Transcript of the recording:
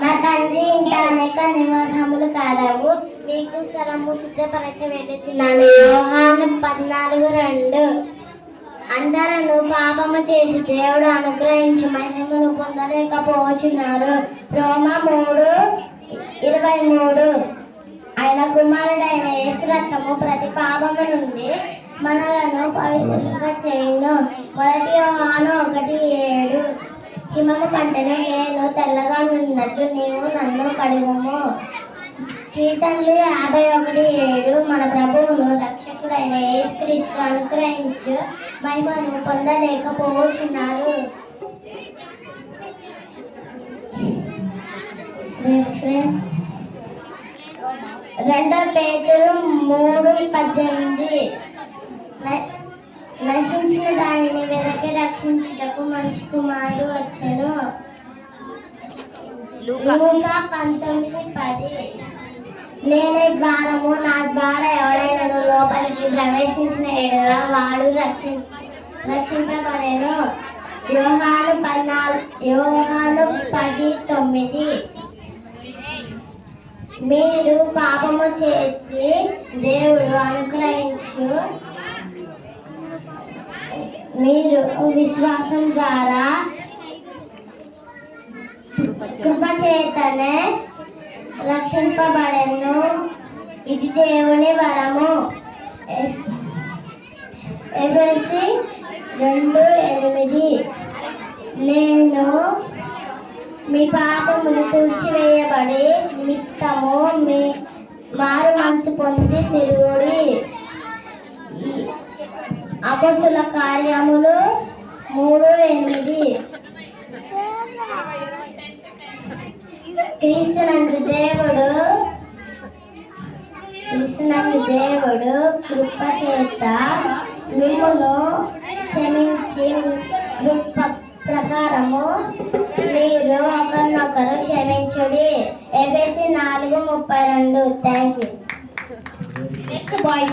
నా తండ్రి ఇంట అనేక నివాసములు కాలవు, మీకు స్థలము సిద్ధపరచ వెళ్ళుచున్నాను. యోహాను 14:2. అందరూ పాపము చేసి దేవుడు అనుగ్రహించి మహిమను పొందలేకపోతున్నారు. రోమా 3:23. ఆయన కుమారుడైన యేసు రక్తము ప్రతి పాపము నుండి మనలను పవిత్రంగా చేయును. 1 యోహాను 1:7. హిమము కంటేను నేను తెల్లగా ఉన్నట్టు నీవు నన్ను కడుగుము. కీర్తనలు 51:7. మన ప్రభువును రక్షకుడైన యేసుక్రీస్తు అనుగ్రహించు మహిమను పొందలేకపోతున్నారు. 2 పేతురు 3:18. నశించిన దానిని వెదకి రక్షించుటకు మనిషి కుమారుడు వచ్చెను. లూకా 19:10. నేనే ద్వారము, నా ద్వారా ఎవడైనా లోపలికి ప్రవేశించిన ఎడల వాడు రక్షింపబడెను. యోహాను 10:9. మీరు పాపము చేసి దేవుడు అనుగ్రహించు మీరు విశ్వాసం ద్వారా కృపచేతనే రక్షింపబడెను. ఇది దేవుని వరము. ఎఫెసీ 2:8. నేను మీ పాపములు తుడిచివేయబడి నిమిత్తము మీ మారు మనసు పొంది తిరుగుడి. అపొస్తలుల కార్యములు 3:8. క్రీస్తునందు దేవుడు కృప చేత మిమ్మును క్షమించి కృప ప్రకారము మీరు ఒకరినొకరు క్షమించుడి. ఎఫెసీ 4:32. Thank you.